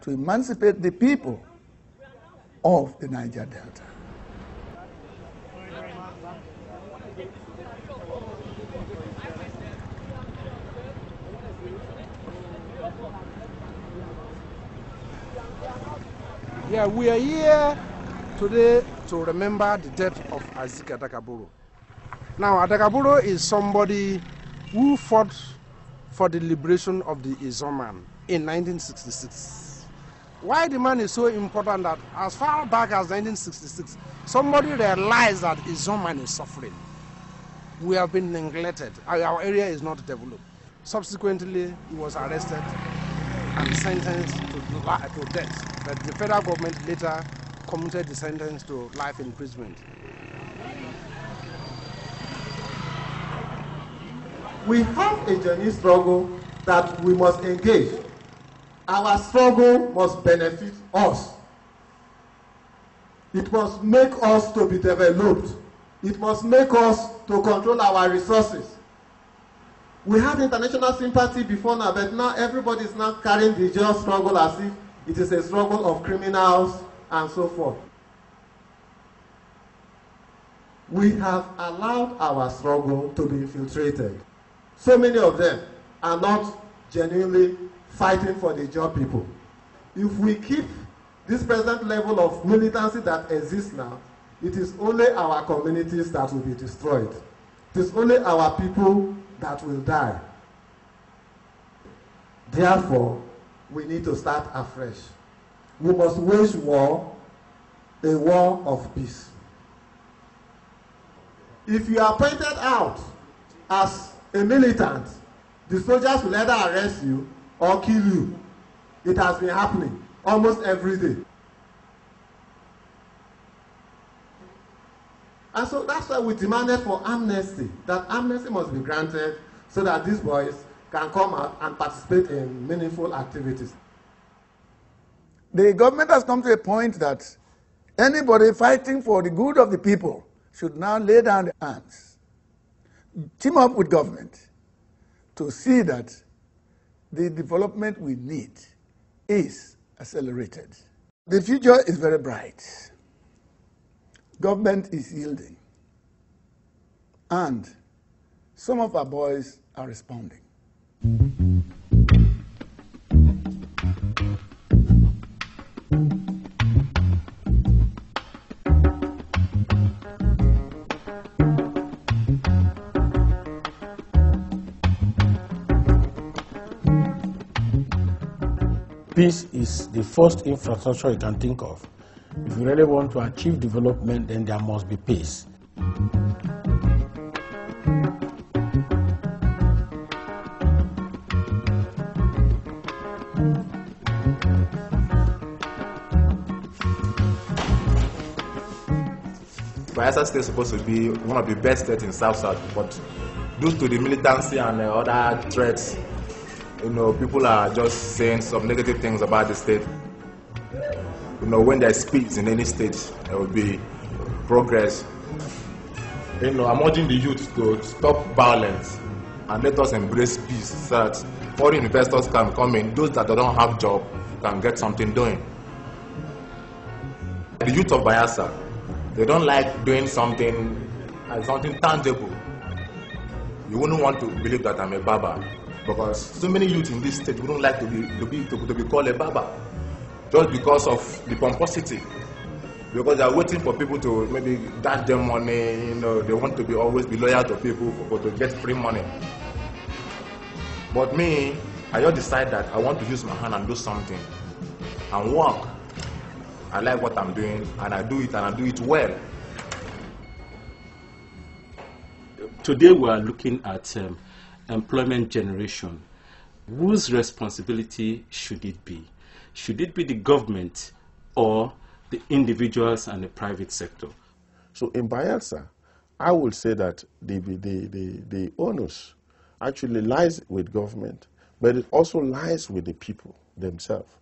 to emancipate the people of the Niger Delta. Yeah, we are here today to remember the death of Isaac Adakaboro. Now, Adakaboro is somebody who fought for the liberation of the Izoman in 1966. Why the man is so important that as far back as 1966, somebody realized that Izoman is suffering. We have been neglected. Our area is not developed. Subsequently, he was arrested and sentenced to death. But the federal government later commuted the sentence to life imprisonment. We have a genuine struggle that we must engage. Our struggle must benefit us. It must make us to be developed. It must make us to control our resources. We had international sympathy before now, but now everybody is now carrying the just struggle as if it is a struggle of criminals and so forth. We have allowed our struggle to be infiltrated. So many of them are not genuinely fighting for the job people. If we keep this present level of militancy that exists now, it is only our communities that will be destroyed. It is only our people that will die. Therefore, we need to start afresh. We must wage war, a war of peace. If you are pointed out as a militant, the soldiers will either arrest you or kill you. It has been happening almost every day. And so that's why we demanded for amnesty, that amnesty must be granted so that these boys can come out and participate in meaningful activities. The government has come to a point that anybody fighting for the good of the people should now lay down their arms, team up with government to see that the development we need is accelerated. The future is very bright. Government is yielding, and some of our boys are responding. Peace is the first infrastructure you can think of. If you really want to achieve development, then there must be peace. Bayelsa State is supposed to be one of the best states in South-South, but due to the militancy and other threats, people are just saying some negative things about the state. When there's peace in any state, there will be progress. I'm urging the youth to stop violence and let us embrace peace so that foreign investors can come in. Those that don't have job can get something doing. The youth of Bayelsa, they don't like doing something tangible. You wouldn't want to believe that I'm a Baba, because so many youth in this state wouldn't like to be called a Baba, just because of the pomposity. Because they are waiting for people to maybe dash them money. They want to always be loyal to people to get free money. But me, I just decide that I want to use my hand and do something and work. I like what I'm doing, and I do it well. Today we are looking at employment generation. Whose responsibility should it be? Should it be the government or the individuals and the private sector? So in Bayelsa, I would say that the onus actually lies with government, but it also lies with the people themselves.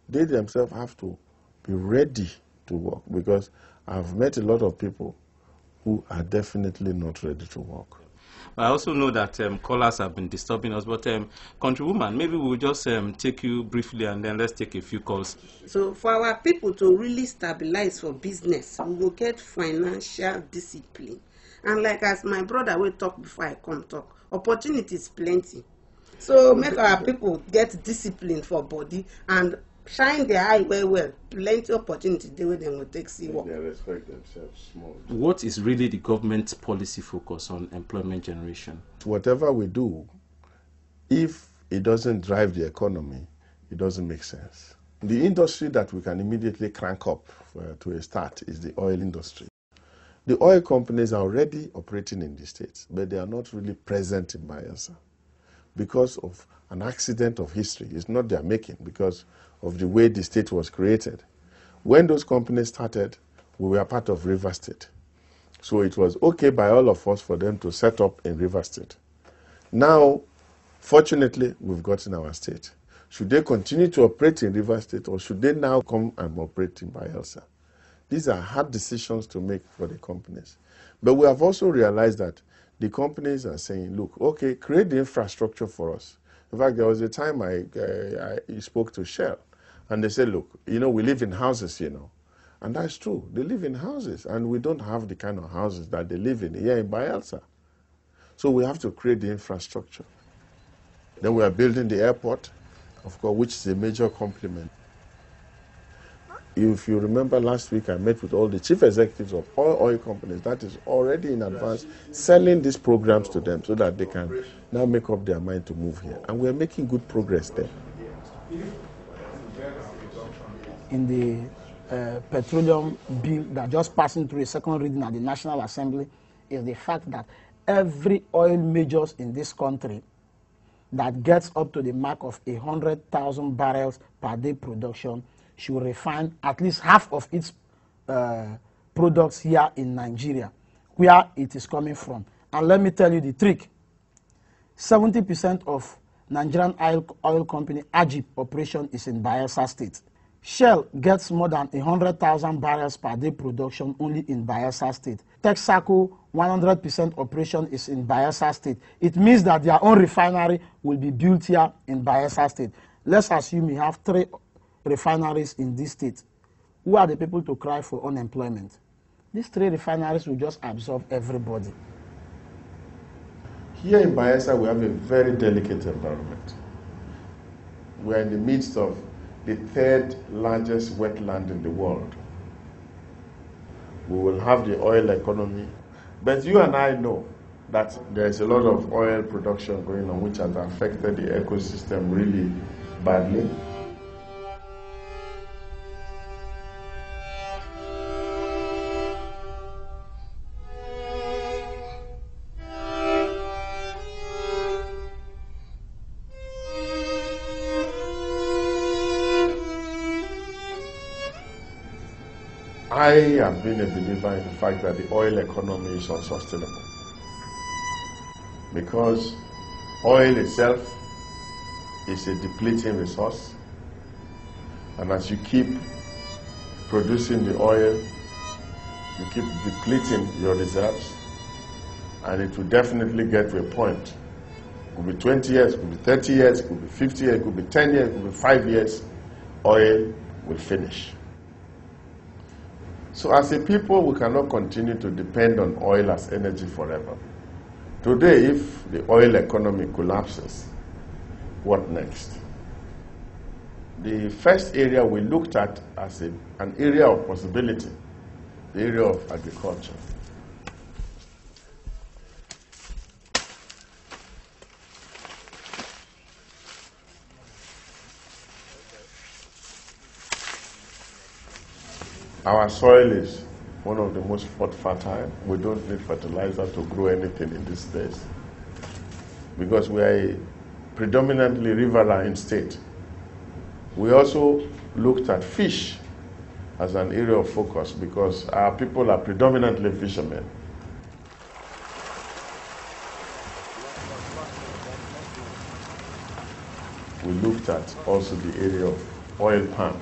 They themselves have to be ready to work, because I've met a lot of people who are definitely not ready to work. I also know that callers have been disturbing us, but Countrywoman, maybe we'll just take you briefly and then let's take a few calls. So for our people to really stabilize for business, we will get financial discipline. And like as my brother will talk before I come talk, opportunities plenty. So make our people get discipline for body and shine their eye well. Plenty opportunity they will then will take see work. They respect themselves small. What is really the government's policy focus on employment generation? Whatever we do, if it doesn't drive the economy, it doesn't make sense. The industry that we can immediately crank up to a start is the oil industry. The oil companies are already operating in the States, but they are not really present in Bayelsa because of an accident of history. It's not their making, because of the way the state was created. When those companies started, we were part of River State. So it was okay by all of us for them to set up in River State. Now, fortunately, we've gotten our state. Should they continue to operate in River State, or should they now come and operate in Bayelsa? These are hard decisions to make for the companies. But we have also realized that the companies are saying, look, okay, create the infrastructure for us. In fact, there was a time I spoke to Shell, and they said, look, we live in houses, And that's true. They live in houses, and we don't have the kind of houses that they live in here in Bayelsa. So we have to create the infrastructure. Then we are building the airport, of course, which is a major compliment. If you remember last week, I met with all the chief executives of all oil companies that is already in advance selling these programs to them so that they can now make up their mind to move here. And we're making good progress there. In the petroleum bill that just passing through a second reading at the National Assembly is the fact that every oil majors in this country that gets up to the mark of 100,000 barrels per day production should refine at least half of its products here in Nigeria, where it is coming from. And let me tell you the trick. 70% of Nigerian oil company Ajib operation is in Bayelsa State. Shell gets more than 100,000 barrels per day production only in Bayelsa State. Texaco, 100% operation is in Bayelsa State. It means that their own refinery will be built here in Bayelsa State. Let's assume you have 3 refineries in this state. Who are the people to cry for unemployment? These 3 refineries will just absorb everybody. Here in Bayelsa, we have a very delicate environment. We are in the midst of the 3rd largest wetland in the world. We will have the oil economy, but you and I know that there's a lot of oil production going on which has affected the ecosystem really badly. I have been a believer in the fact that the oil economy is unsustainable, because oil itself is a depleting resource, and as you keep producing the oil, you keep depleting your reserves, and it will definitely get to a point. It could be 20 years, it could be 30 years, it could be 50 years, it could be 10 years, it could be 5 years, oil will finish. So as a people, we cannot continue to depend on oil as energy forever. Today, if the oil economy collapses, what next? The first area we looked at as an area of possibility, the area of agriculture. Our soil is one of the most fertile. We don't need fertilizer to grow anything in these days, because we are a predominantly riverine state. We also looked at fish as an area of focus, because our people are predominantly fishermen. We looked at also the area of oil palm.